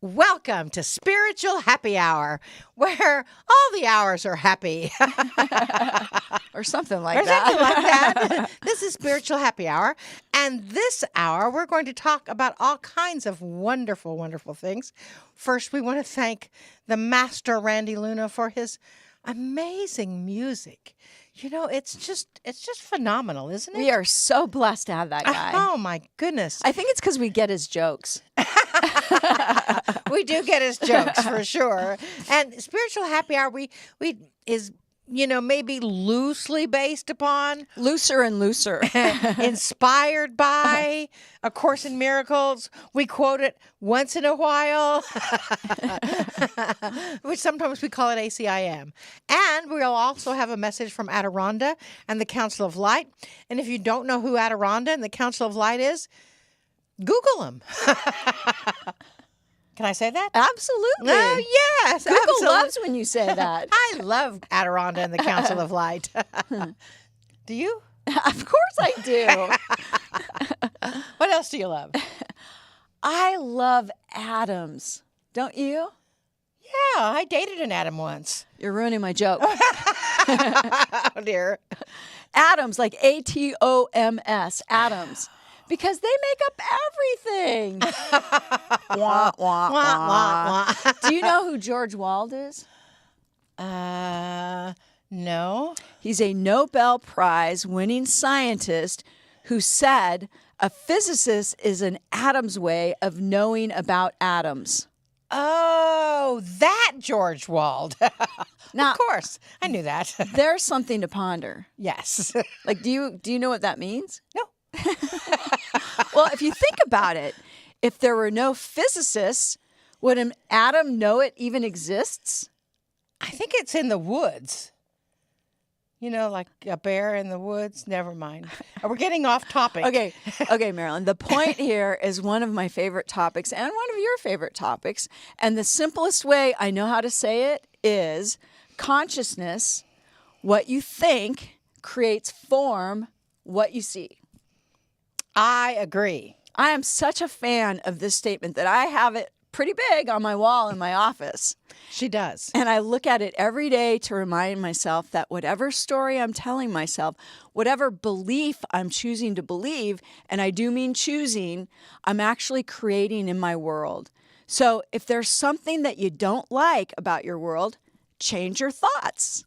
Welcome to Spiritual Happy Hour, where all the hours are happy. Or something like Or that. something like that. This is Spiritual Happy Hour. And this hour, we're going to talk about all kinds of wonderful, wonderful things. First, we want to thank the master Randy Luna for his amazing music. You know, it's just phenomenal, isn't it? We are so blessed to have that guy. Oh, my goodness. I think it's because we get his jokes. We do get his jokes for sure. And Spiritual Happy Hour, we is, you know, maybe loosely based upon, Looser and looser. inspired by A Course in Miracles. We quote it once in a while, which sometimes we call it ACIM. And we'll also have a message from Adironda and the Council of Light. And if you don't know who Adironda and the Council of Light is, Google them. Can I say that? Absolutely. Oh, yes. Google absolutely. loves when you say that. I love Adironda and the Council of Light. Do you? Of course I do. What else do you love? I love atoms. Don't you? Yeah, I dated an atom once. You're ruining my joke. Oh, dear. Atoms, like ATOMS, atoms. Because they make up everything. Wah, wah, Wah, wah, wah. Do you know who George Wald is? No. He's a Nobel Prize winning scientist who said a physicist is an atom's way of knowing about atoms. Oh, that George Wald. Now, Of course. I knew that. there's something to ponder. Yes. Like, do you know what that means? No. Well, if you think about it, if there were no physicists, would an atom know it even exists? I think it's in the woods. You know, like a bear in the woods. Never mind. We're getting off topic. Okay, Marilyn. The point here is one of my favorite topics and one of your favorite topics. And the simplest way I know how to say it is consciousness, what you think, creates form, what you see. I agree. I am such a fan of this statement that I have it pretty big on my wall in my office. She does. And I look at it every day to remind myself that whatever story I'm telling myself, whatever belief I'm choosing to believe, and I do mean choosing, I'm actually creating in my world. So if there's something that you don't like about your world, change your thoughts.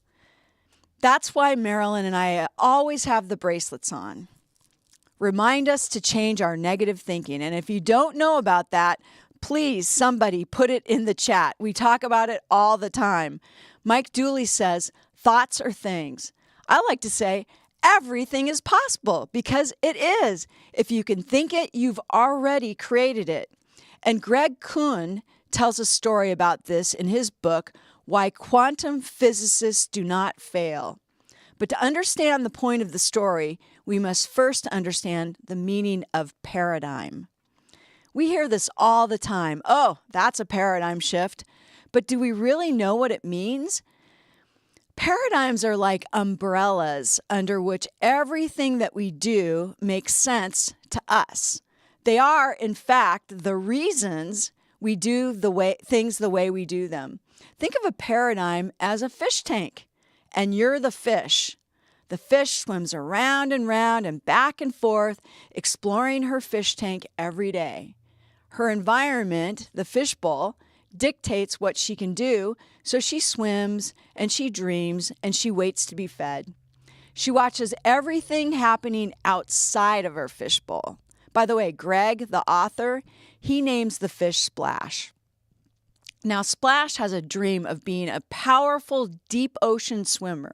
That's why Marilyn and I always have the bracelets on. Remind us to change our negative thinking. And if you don't know about that, please, somebody put it in the chat. We talk about it all the time. Mike Dooley says, thoughts are things. I like to say, everything is possible because it is. If you can think it, you've already created it. And Greg Kuhn tells a story about this in his book, Why Quantum Physicists Do Not Fail. But to understand the point of the story, we must first understand the meaning of paradigm. We hear this all the time. Oh, that's a paradigm shift. But do we really know what it means? Paradigms are like umbrellas under which everything that we do makes sense to us. They are, in fact, the reasons we do things the way we do them. Think of a paradigm as a fish tank, and you're the fish. The fish swims around and round and back and forth, exploring her fish tank every day. Her environment, the fishbowl, dictates what she can do, so she swims and she dreams and she waits to be fed. She watches everything happening outside of her fishbowl. By the way, Greg, the author, he names the fish Splash. Now, Splash has a dream of being a powerful deep ocean swimmer.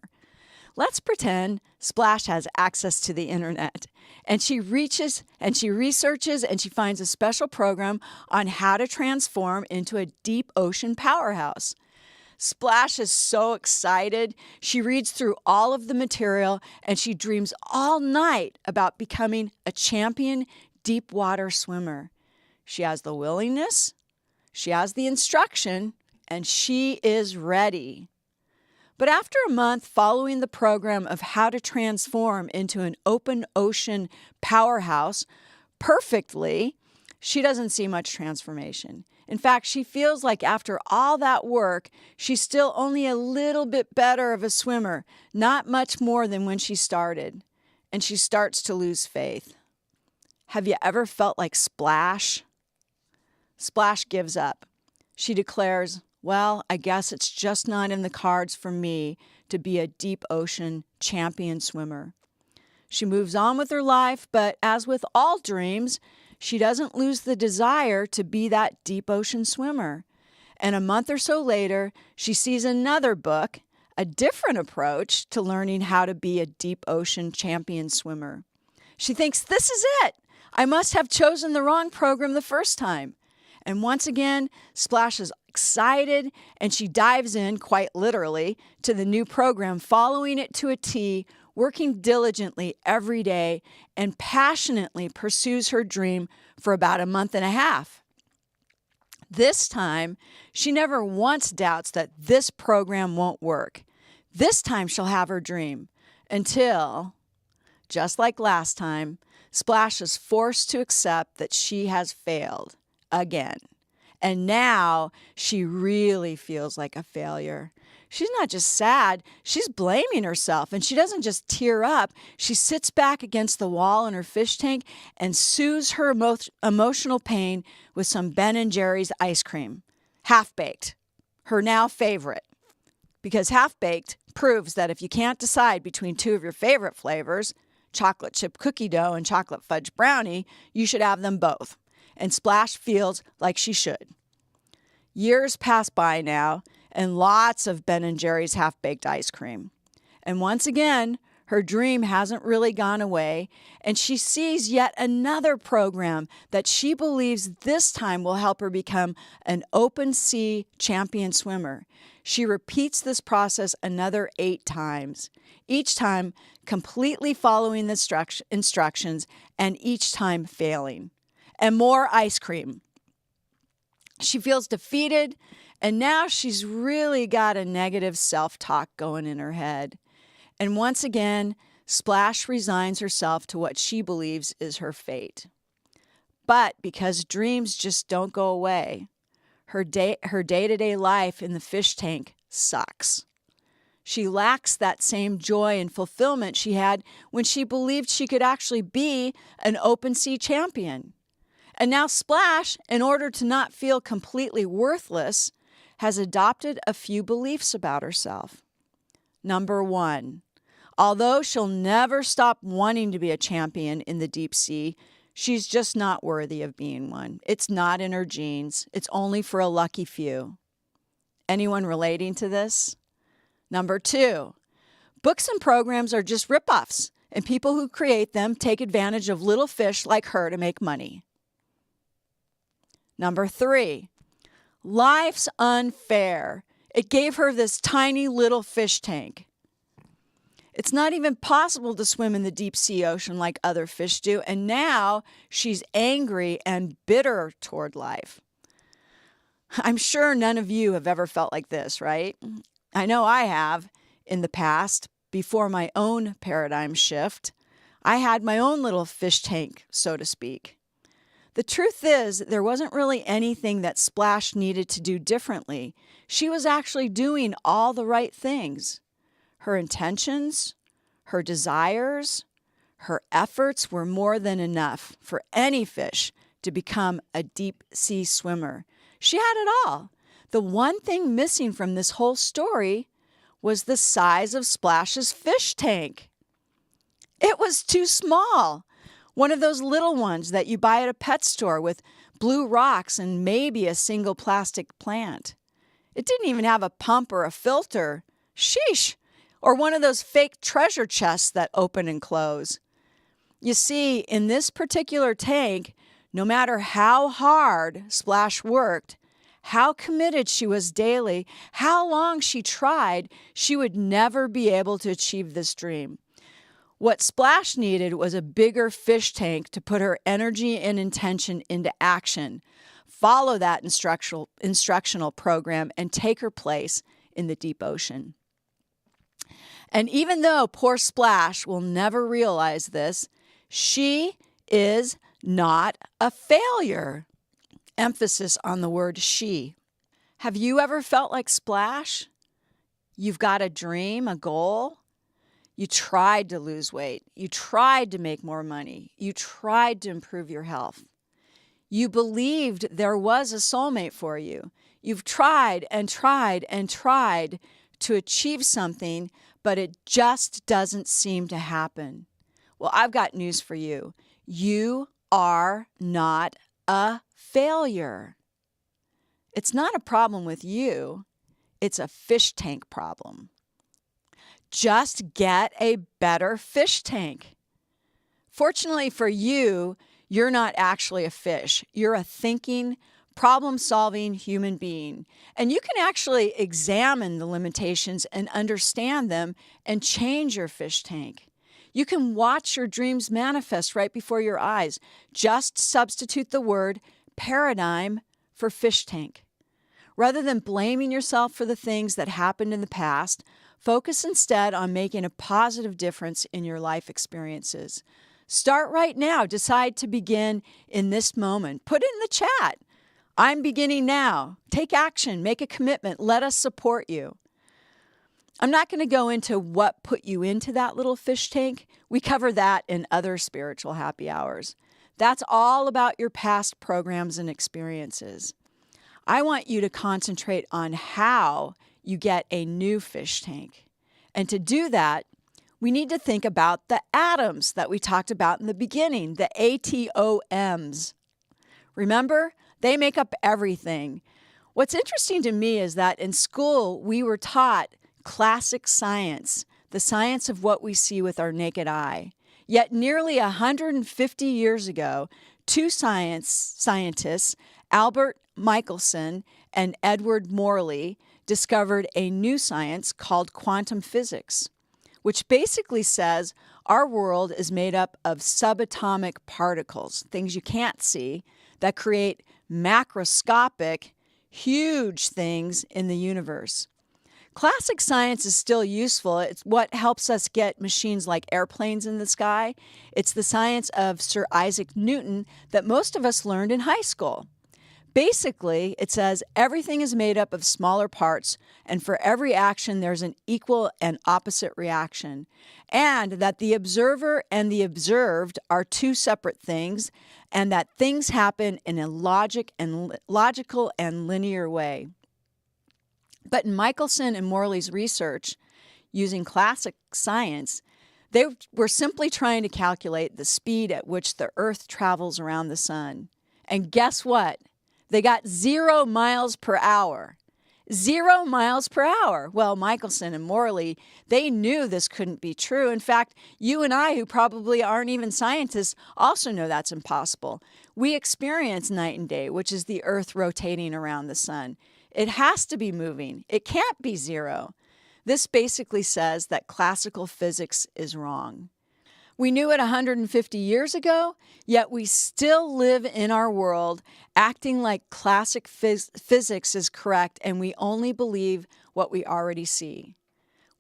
Let's pretend Splash has access to the internet, and she researches and she finds a special program on how to transform into a deep ocean powerhouse. Splash is so excited. She reads through all of the material and she dreams all night about becoming a champion deep water swimmer. She has the willingness, she has the instruction, and she is ready. But after a month following the program of how to transform into an open ocean powerhouse perfectly, she doesn't see much transformation. In fact, she feels like after all that work, she's still only a little bit better of a swimmer, not much more than when she started. And she starts to lose faith. Have you ever felt like Splash? Splash gives up. She declares, well, I guess it's just not in the cards for me to be a deep ocean champion swimmer. She moves on with her life, but as with all dreams, she doesn't lose the desire to be that deep ocean swimmer. And a month or so later, she sees another book, a different approach to learning how to be a deep ocean champion swimmer. She thinks, this is it. I must have chosen the wrong program the first time. And once again, Splash is excited, and she dives in, quite literally, to the new program, following it to a T, working diligently every day, and passionately pursues her dream for about a month and a half. This time, she never once doubts that this program won't work. This time she'll have her dream, until, just like last time, Splash is forced to accept that she has failed again. And now she really feels like a failure. She's not just sad, she's blaming herself. And she doesn't just tear up. She sits back against the wall in her fish tank and soothes her emotional pain with some Ben & Jerry's ice cream. Half-baked, her now favorite. Because half-baked proves that if you can't decide between two of your favorite flavors, chocolate chip cookie dough and chocolate fudge brownie, you should have them both. And Splash feels like she should. Years pass by now, and lots of Ben & Jerry's half-baked ice cream. And once again, her dream hasn't really gone away, and she sees yet another program that she believes this time will help her become an open sea champion swimmer. She repeats this process another 8 times, each time completely following the instructions and each time failing. And more ice cream. She feels defeated, and now she's really got a negative self-talk going in her head. And once again, Splash resigns herself to what she believes is her fate. But because dreams just don't go away, her day-to-day life in the fish tank sucks. She lacks that same joy and fulfillment she had when she believed she could actually be an open sea champion. And now Splash, in order to not feel completely worthless, has adopted a few beliefs about herself. Number 1, although she'll never stop wanting to be a champion in the deep sea, she's just not worthy of being one. It's not in her genes. It's only for a lucky few. Anyone relating to this? Number 2, books and programs are just ripoffs, and people who create them take advantage of little fish like her to make money. Number 3, life's unfair. It gave her this tiny little fish tank. It's not even possible to swim in the deep sea ocean like other fish do, and now she's angry and bitter toward life. I'm sure none of you have ever felt like this, right? I know I have in the past, before my own paradigm shift. I had my own little fish tank, so to speak. The truth is, there wasn't really anything that Splash needed to do differently. She was actually doing all the right things. Her intentions, her desires, her efforts were more than enough for any fish to become a deep sea swimmer. She had it all. The one thing missing from this whole story was the size of Splash's fish tank. It was too small. One of those little ones that you buy at a pet store with blue rocks and maybe a single plastic plant. It didn't even have a pump or a filter. Sheesh! Or one of those fake treasure chests that open and close. You see, in this particular tank, no matter how hard Splash worked, how committed she was daily, how long she tried, she would never be able to achieve this dream. What Splash needed was a bigger fish tank to put her energy and intention into action, follow that instructional program, and take her place in the deep ocean. And even though poor Splash will never realize this, she is not a failure. Emphasis on the word she. Have you ever felt like Splash? You've got a dream, a goal. You tried to lose weight. You tried to make more money. You tried to improve your health. You believed there was a soulmate for you. You've tried and tried and tried to achieve something, but it just doesn't seem to happen. Well, I've got news for you. You are not a failure. It's not a problem with you. It's a fish tank problem. Just get a better fish tank. Fortunately for you, you're not actually a fish. You're a thinking, problem-solving human being. And you can actually examine the limitations and understand them and change your fish tank. You can watch your dreams manifest right before your eyes. Just substitute the word paradigm for fish tank. Rather than blaming yourself for the things that happened in the past, focus instead on making a positive difference in your life experiences. Start right now. Decide to begin in this moment. Put it in the chat. I'm beginning now. Take action. Make a commitment. Let us support you. I'm not going to go into what put you into that little fish tank. We cover that in other spiritual happy hours. That's all about your past programs and experiences. I want you to concentrate on how you get a new fish tank. And to do that, we need to think about the atoms that we talked about in the beginning, the ATOMs. Remember, they make up everything. What's interesting to me is that in school, we were taught classic science, the science of what we see with our naked eye. Yet nearly 150 years ago, two scientists, Albert Michelson and Edward Morley, discovered a new science called quantum physics, which basically says our world is made up of subatomic particles, things you can't see, that create macroscopic, huge things in the universe. Classic science is still useful. It's what helps us get machines like airplanes in the sky. It's the science of Sir Isaac Newton that most of us learned in high school. Basically, it says everything is made up of smaller parts, and for every action, there's an equal and opposite reaction, and that the observer and the observed are two separate things, and that things happen in a logical and linear way. But in Michelson and Morley's research, using classic science, they were simply trying to calculate the speed at which the Earth travels around the sun. And guess what? They got 0 miles per hour. 0 miles per hour. Well, Michelson and Morley, they knew this couldn't be true. In fact, you and I, who probably aren't even scientists, also know that's impossible. We experience night and day, which is the Earth rotating around the sun. It has to be moving. It can't be zero. This basically says that classical physics is wrong. We knew it 150 years ago, yet we still live in our world acting like classic physics is correct, and we only believe what we already see.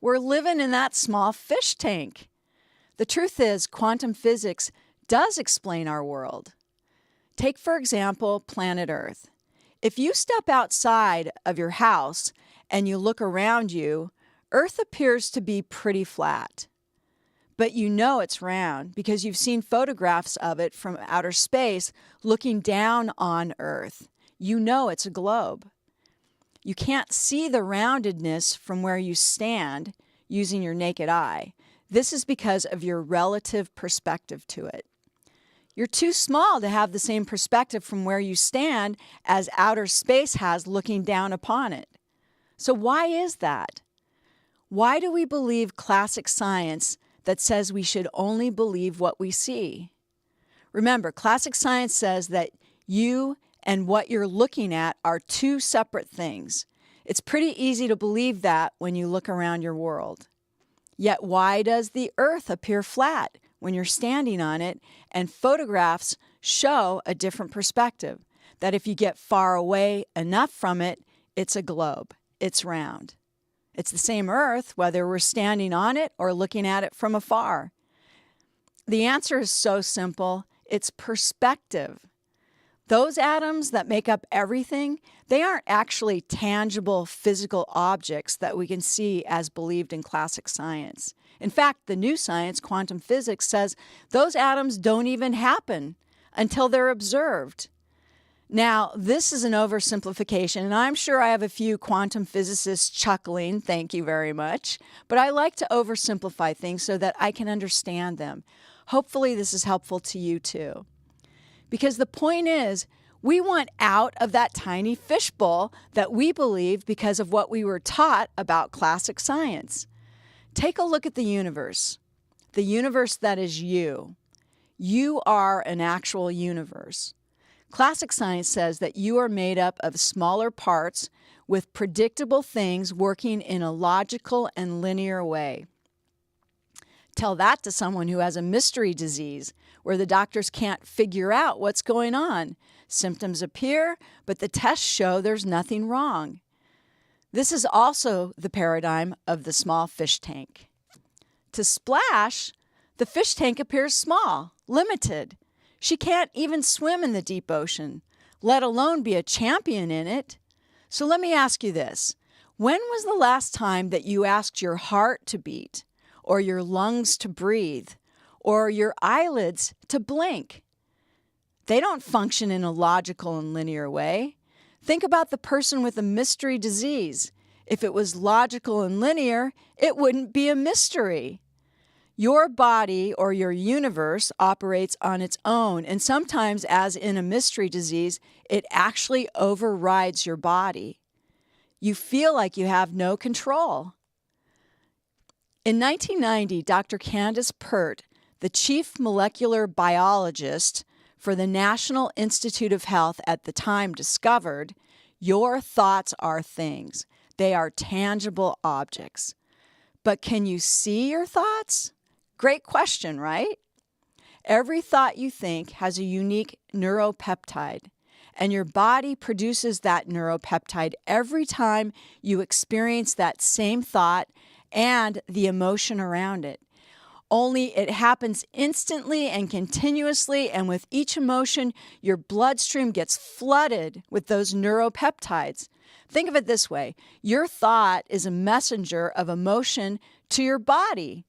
We're living in that small fish tank. The truth is, quantum physics does explain our world. Take, for example, planet Earth. If you step outside of your house and you look around you, Earth appears to be pretty flat. But you know it's round because you've seen photographs of it from outer space looking down on Earth. You know it's a globe. You can't see the roundedness from where you stand using your naked eye. This is because of your relative perspective to it. You're too small to have the same perspective from where you stand as outer space has looking down upon it. So why is that? Why do we believe classic science that says we should only believe what we see? Remember, classic science says that you and what you're looking at are two separate things. It's pretty easy to believe that when you look around your world. Yet why does the Earth appear flat when you're standing on it, and photographs show a different perspective, that if you get far away enough from it, it's a globe, it's round. It's the same Earth, whether we're standing on it or looking at it from afar. The answer is so simple, It's perspective. Those atoms that make up everything, they aren't actually tangible physical objects that we can see as believed in classic science. In fact, the new science, quantum physics, says those atoms don't even happen until they're observed. Now, this is an oversimplification, and I'm sure I have a few quantum physicists chuckling, thank you very much, but I like to oversimplify things so that I can understand them. Hopefully this is helpful to you too. Because the point is, we want out of that tiny fishbowl that we believe because of what we were taught about classic science. Take a look at the universe that is you. You are an actual universe. Classic science says that you are made up of smaller parts with predictable things working in a logical and linear way. Tell that to someone who has a mystery disease where the doctors can't figure out what's going on. Symptoms appear, but the tests show there's nothing wrong. This is also the paradigm of the small fish tank. To Splash, the fish tank appears small, limited. She can't even swim in the deep ocean, let alone be a champion in it. So let me ask you this. When was the last time that you asked your heart to beat, or your lungs to breathe, or your eyelids to blink? They don't function in a logical and linear way. Think about the person with a mystery disease. If it was logical and linear, it wouldn't be a mystery. Your body or your universe operates on its own, and sometimes, as in a mystery disease, it actually overrides your body. You feel like you have no control. In 1990, Dr. Candace Pert, the chief molecular biologist for the National Institute of Health at the time, discovered your thoughts are things. They are tangible objects. But can you see your thoughts? Great question, right? Every thought you think has a unique neuropeptide, and your body produces that neuropeptide every time you experience that same thought and the emotion around it. Only it happens instantly and continuously, and with each emotion, your bloodstream gets flooded with those neuropeptides. Think of it this way. Your thought is a messenger of emotion to your body.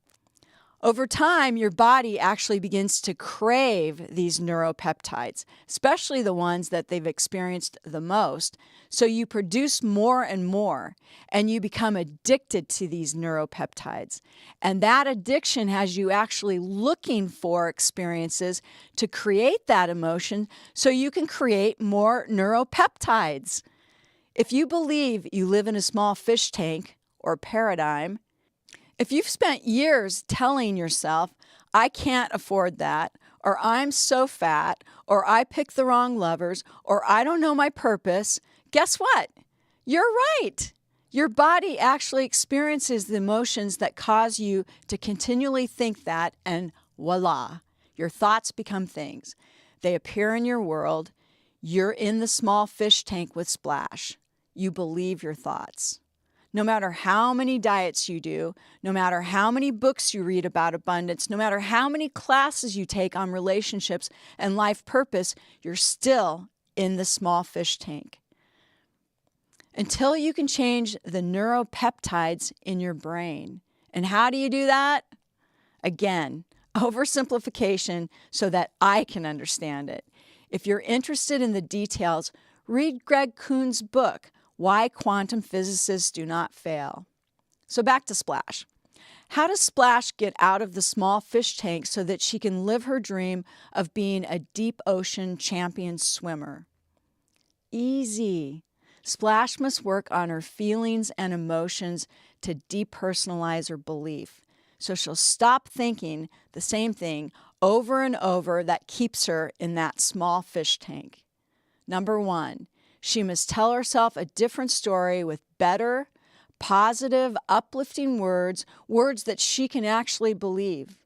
Over time, your body actually begins to crave these neuropeptides, especially the ones that they've experienced the most. So you produce more and more, and you become addicted to these neuropeptides. And that addiction has you actually looking for experiences to create that emotion so you can create more neuropeptides. If you believe you live in a small fish tank or paradigm, if you've spent years telling yourself, I can't afford that, or I'm so fat, or I picked the wrong lovers, or I don't know my purpose, guess what? You're right. Your body actually experiences the emotions that cause you to continually think that, and voila, your thoughts become things. They appear in your world. You're in the small fish tank with Splash. You believe your thoughts. No matter how many diets you do, no matter how many books you read about abundance, no matter how many classes you take on relationships and life purpose, you're still in the small fish tank. Until you can change the neuropeptides in your brain. And how do you do that? Again, oversimplification so that I can understand it. If you're interested in the details, read Greg Kuhn's book, Why Quantum Physicists Do Not Fail. So back to Splash. How does Splash get out of the small fish tank so that she can live her dream of being a deep ocean champion swimmer? Easy. Splash must work on her feelings and emotions to depersonalize her belief. So she'll stop thinking the same thing over and over that keeps her in that small fish tank. Number 1. She must tell herself a different story with better, positive, uplifting words that she can actually believe.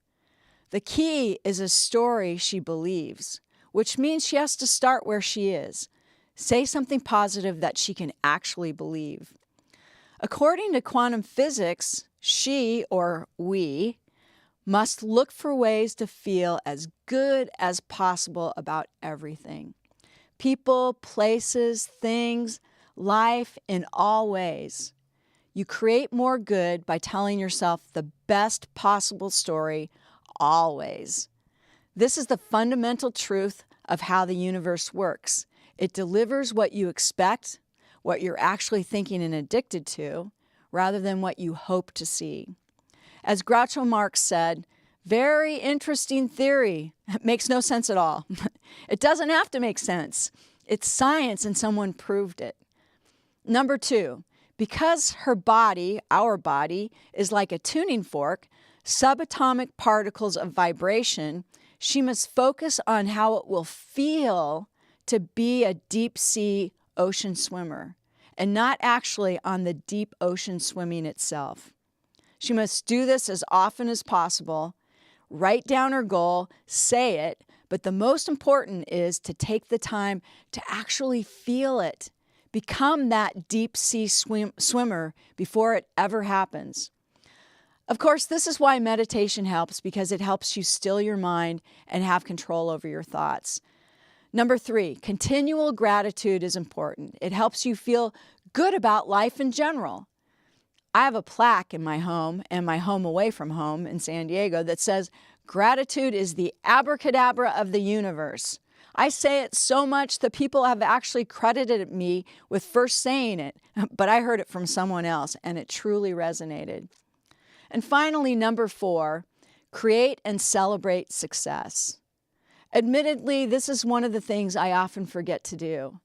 The key is a story she believes, which means she has to start where she is. Say something positive that she can actually believe. According to quantum physics, she, or we, must look for ways to feel as good as possible about everything. People, places, things, life in all ways. You create more good by telling yourself the best possible story always. This is the fundamental truth of how the universe works. It delivers what you expect, what you're actually thinking and addicted to, rather than what you hope to see. As Groucho Marx said, very interesting theory. It makes no sense at all. It doesn't have to make sense. It's science and someone proved it. Number 2, because her body, our body, is like a tuning fork, subatomic particles of vibration, she must focus on how it will feel to be a deep sea ocean swimmer, and not actually on the deep ocean swimming itself. She must do this as often as possible, write down her goal, say it, but the most important is to take the time to actually feel it. Become that deep sea swimmer before it ever happens. Of course, this is why meditation helps, because it helps you still your mind and have control over your thoughts. Number 3, continual gratitude is important. It helps you feel good about life in general. I have a plaque in my home and my home away from home in San Diego that says, "Gratitude is the abracadabra of the universe." I say it so much that people have actually credited me with first saying it, but I heard it from someone else and it truly resonated. And finally, number 4, create and celebrate success. Admittedly, this is one of the things I often forget to do.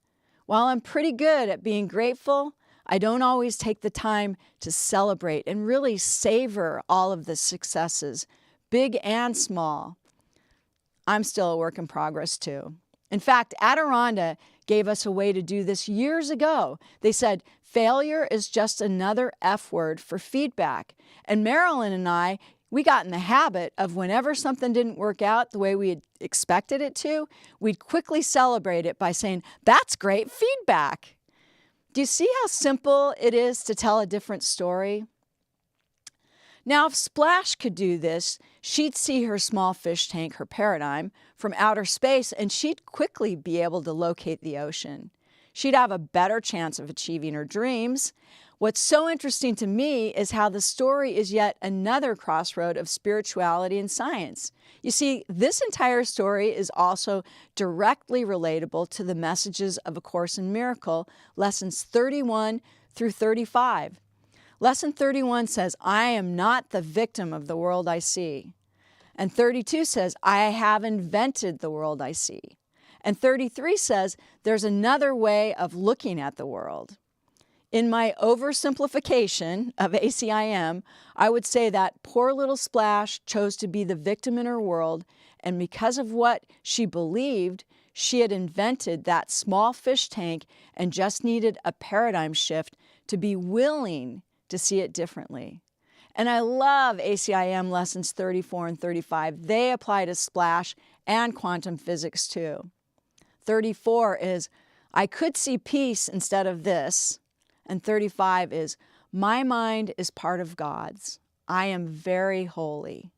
While I'm pretty good at being grateful, I don't always take the time to celebrate and really savor all of the successes, big and small. I'm still a work in progress too. In fact, Adironda gave us a way to do this years ago. They said, failure is just another F word for feedback. And Marilyn and I, we got in the habit of whenever something didn't work out the way we had expected it to, we'd quickly celebrate it by saying, "That's great feedback." Do you see how simple it is to tell a different story? Now, if Splash could do this, she'd see her small fish tank, her paradigm, from outer space, and she'd quickly be able to locate the ocean. She'd have a better chance of achieving her dreams. What's so interesting to me is how the story is yet another crossroad of spirituality and science. You see, this entire story is also directly relatable to the messages of A Course in Miracles, lessons 31 through 35. Lesson 31 says, "I am not the victim of the world I see." And 32 says, "I have invented the world I see." And 33 says, "There's another way of looking at the world." In my oversimplification of ACIM, I would say that poor little Splash chose to be the victim in her world, and because of what she believed, she had invented that small fish tank and just needed a paradigm shift to be willing to see it differently. And I love ACIM lessons 34 and 35. They apply to Splash and quantum physics too. 34 is, "I could see peace instead of this." And 35 is, "My mind is part of God's. I am very holy."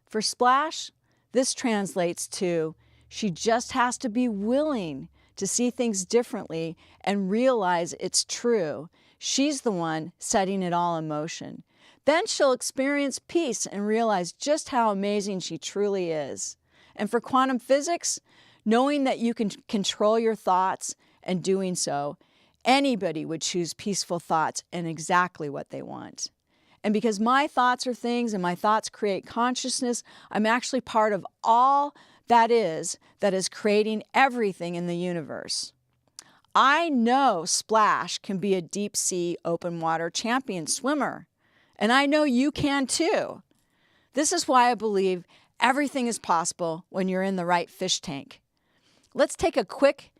For Splash, this translates to, she just has to be willing to see things differently and realize it's true. She's the one setting it all in motion. Then she'll experience peace and realize just how amazing she truly is. And for quantum physics, knowing that you can control your thoughts and doing so, anybody would choose peaceful thoughts and exactly what they want. And because my thoughts are things and my thoughts create consciousness, I'm actually part of all that is creating everything in the universe. I know Splash can be a deep sea open water champion swimmer, and I know you can too. This is why I believe everything is possible when you're in the right fish tank. Let's take a quick,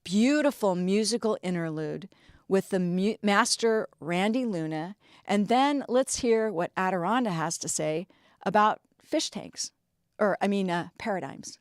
beautiful musical interlude with the master Randy Luna, and then let's hear what Adironda has to say about fish tanks, paradigms.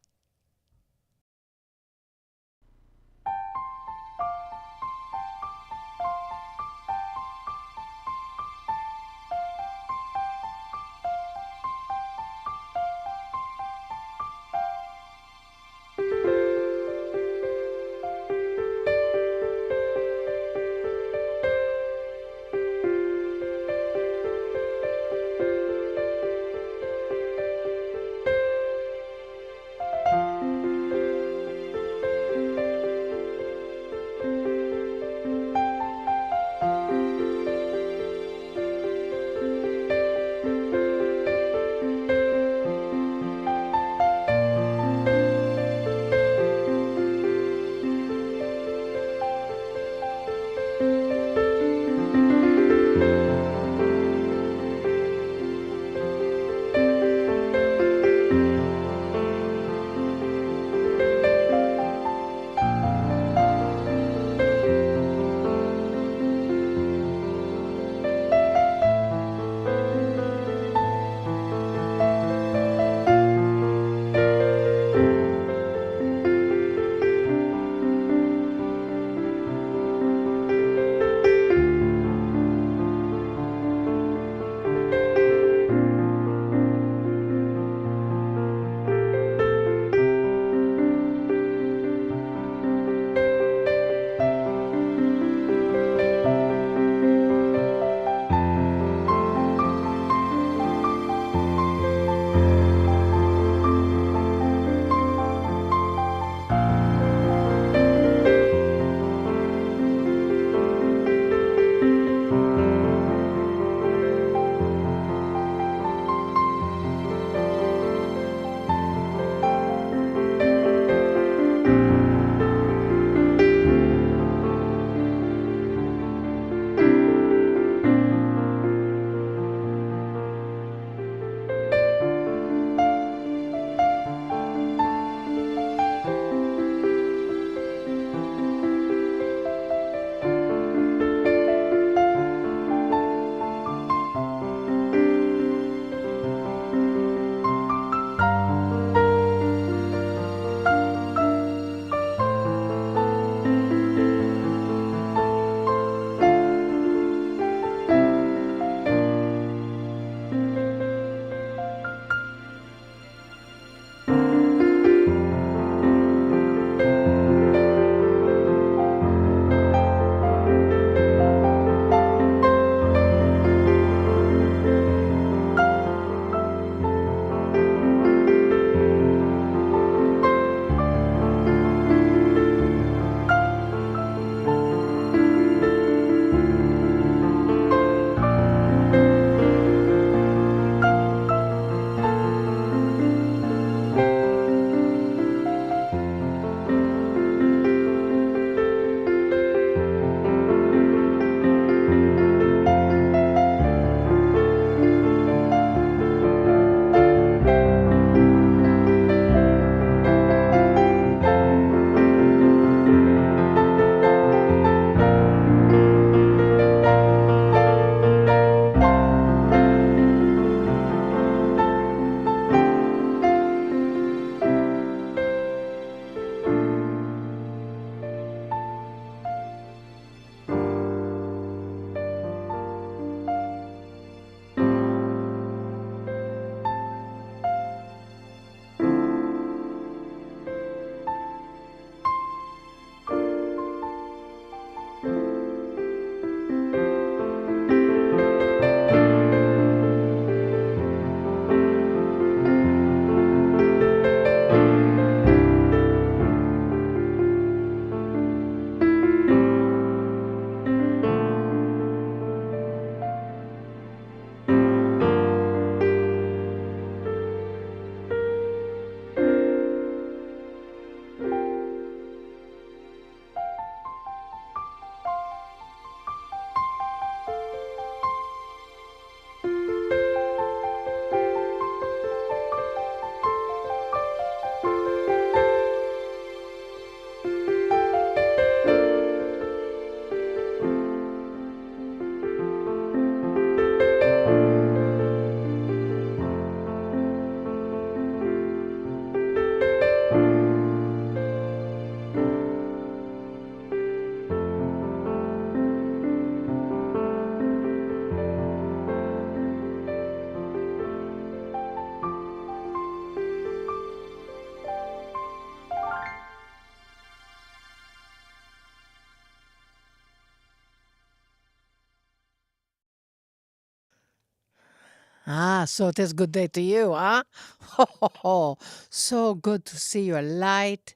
Ah, so it is good day to you, huh? Ho, ho, ho. So good to see your light,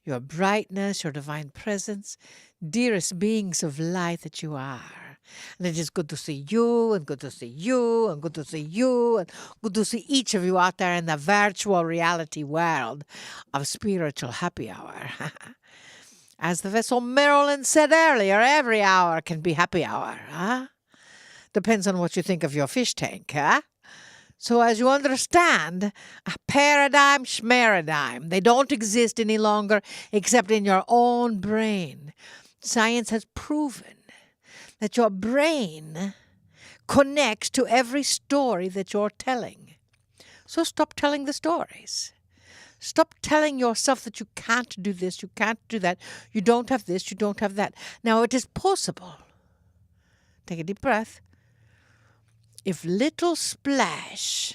your brightness, your divine presence, dearest beings of light that you are. And it is good to see you, and good to see you, and good to see you, and good to see each of you out there in the virtual reality world of spiritual happy hour. As the vessel Marilyn said earlier, every hour can be happy hour, huh? Depends on what you think of your fish tank, huh? So as you understand, a paradigm schmaradigm, they don't exist any longer except in your own brain. Science has proven that your brain connects to every story that you're telling. So stop telling the stories. Stop telling yourself that you can't do this, you can't do that, you don't have this, you don't have that. Now it is possible. Take a deep breath. If Little Splash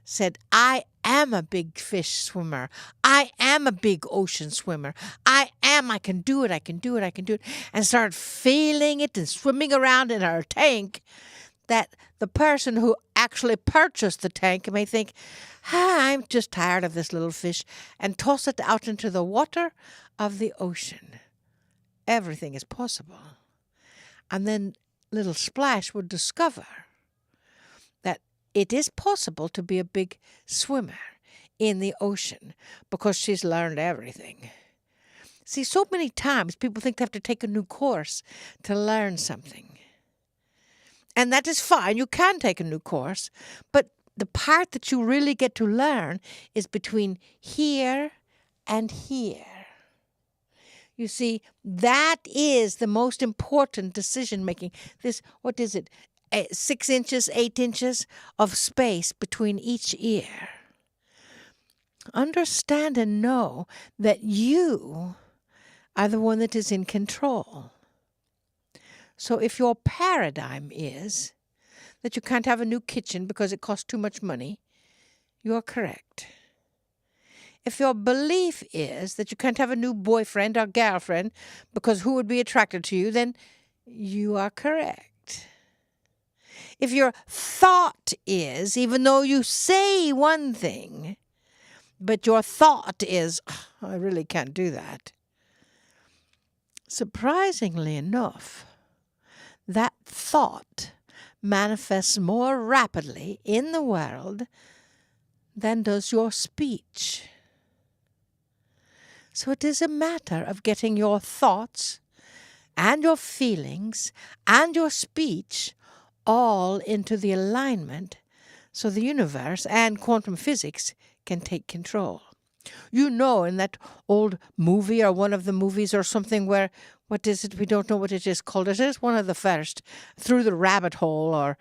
said, I am a big fish swimmer, I am a big ocean swimmer, I can do it, I can do it, I can do it, and started feeling it and swimming around in her tank, that the person who actually purchased the tank may think, I'm just tired of this little fish, and toss it out into the water of the ocean. Everything is possible. And then Little Splash would discover that it is possible to be a big swimmer in the ocean because she's learned everything. See, so many times people think they have to take a new course to learn something. And that is fine. You can take a new course. But the part that you really get to learn is between here and here. You see, that is the most important decision making. This, what is it? 6 inches, 8 inches of space between each ear. Understand and know that you are the one that is in control. So if your paradigm is that you can't have a new kitchen because it costs too much money, you are correct. If your belief is that you can't have a new boyfriend or girlfriend because who would be attracted to you, then you are correct. If your thought is, even though you say one thing, but your thought is, I really can't do that. Surprisingly enough, that thought manifests more rapidly in the world than does your speech. So it is a matter of getting your thoughts and your feelings and your speech all into the alignment so the universe and quantum physics can take control. You know, in that old movie or one of the movies or something where, what is it? We don't know what it is called. It is one of the first, Through the Rabbit Hole, or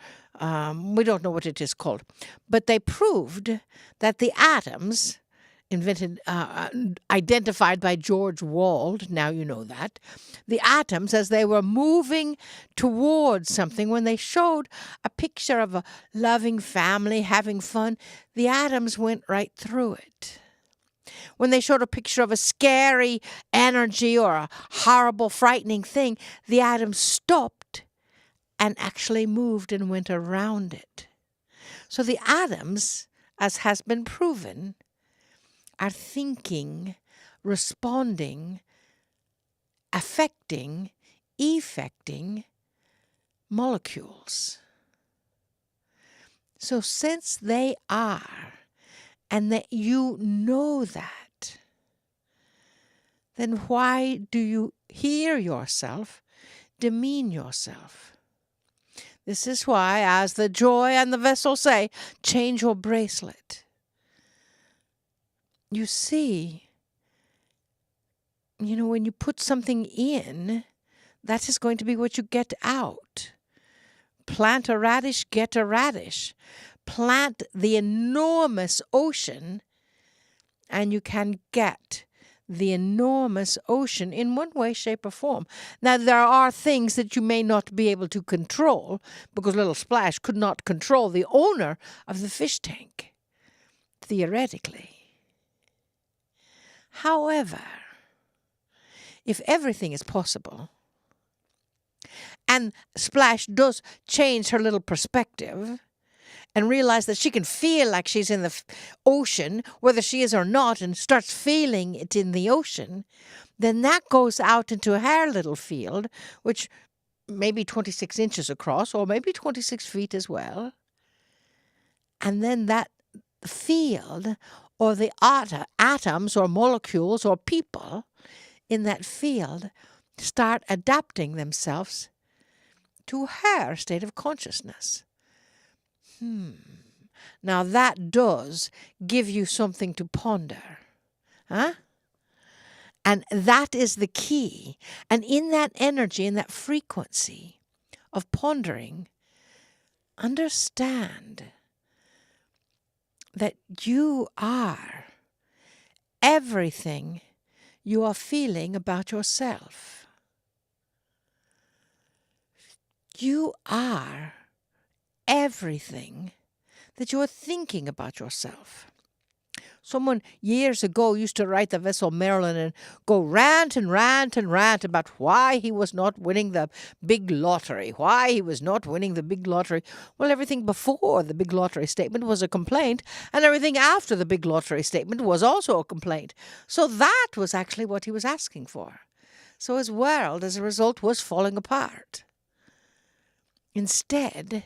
we don't know what it is called. But they proved that the atoms, identified by George Wald, now you know that, the atoms, as they were moving towards something, when they showed a picture of a loving family having fun, the atoms went right through it. When they showed a picture of a scary energy or a horrible, frightening thing, the atoms stopped and actually moved and went around it. So the atoms, as has been proven, are thinking, responding, affecting, effecting molecules. So since they are, and that you know that, then why do you hear yourself demean yourself? This is why, as the joy and the vessel say, change your bracelet. You see, when you put something in, that is going to be what you get out. Plant a radish, get a radish. Plant the enormous ocean, and you can get the enormous ocean in one way, shape, or form. Now, there are things that you may not be able to control, because Little Splash could not control the owner of the fish tank, theoretically. However, if everything is possible, and Splash does change her little perspective, and realize that she can feel like she's in the ocean, whether she is or not, and starts feeling it in the ocean, then that goes out into her little field, which may be 26 inches across or maybe 26 feet as well. And then that field, or the atoms or molecules or people in that field, start adapting themselves to her state of consciousness. Now that does give you something to ponder. Huh? And that is the key. And in that energy, in that frequency of pondering, understand that you are everything you are feeling about yourself. You are everything that you are thinking about yourself. Someone years ago used to write the Vessel Maryland and go rant and rant and rant about why he was not winning the big lottery, why he was not winning the big lottery. Well, everything before the big lottery statement was a complaint, and everything after the big lottery statement was also a complaint. So that was actually what he was asking for. So his world, as a result, was falling apart. Instead,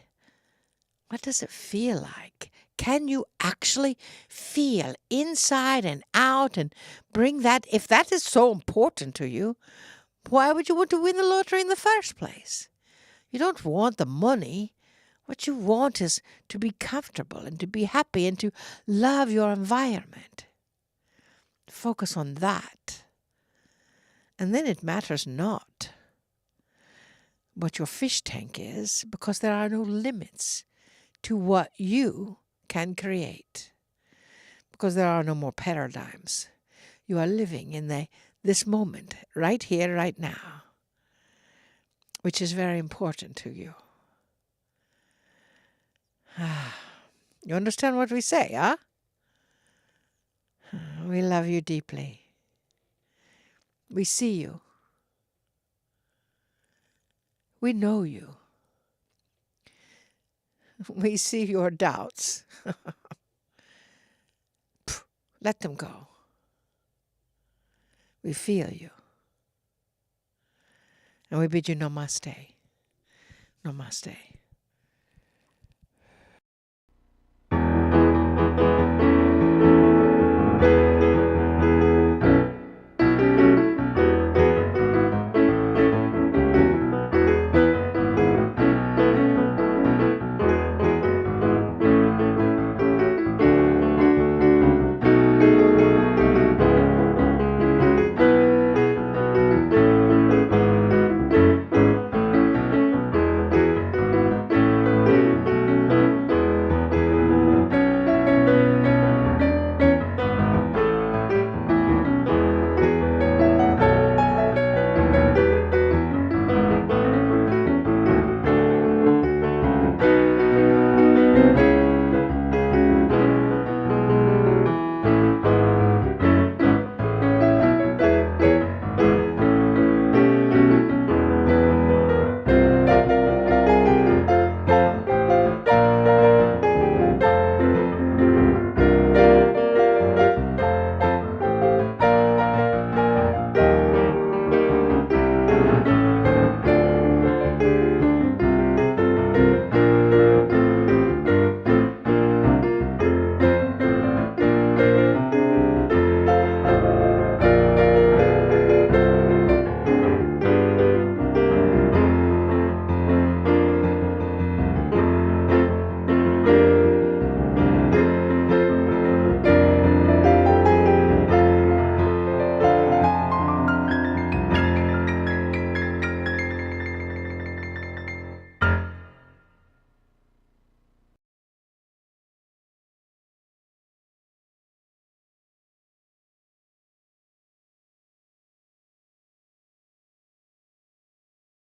what does it feel like? Can you actually feel inside and out and bring that? If that is so important to you, why would you want to win the lottery in the first place? You don't want the money. What you want is to be comfortable and to be happy and to love your environment. Focus on that. And then it matters not what your fish tank is, because there are no limits to what you can create, because there are no more paradigms. You are living in this moment, right here, right now, which is very important to you. You understand what we say, huh? We love you deeply. We see you. We know you. We see your doubts. Let them go. We feel you. And we bid you namaste. Namaste.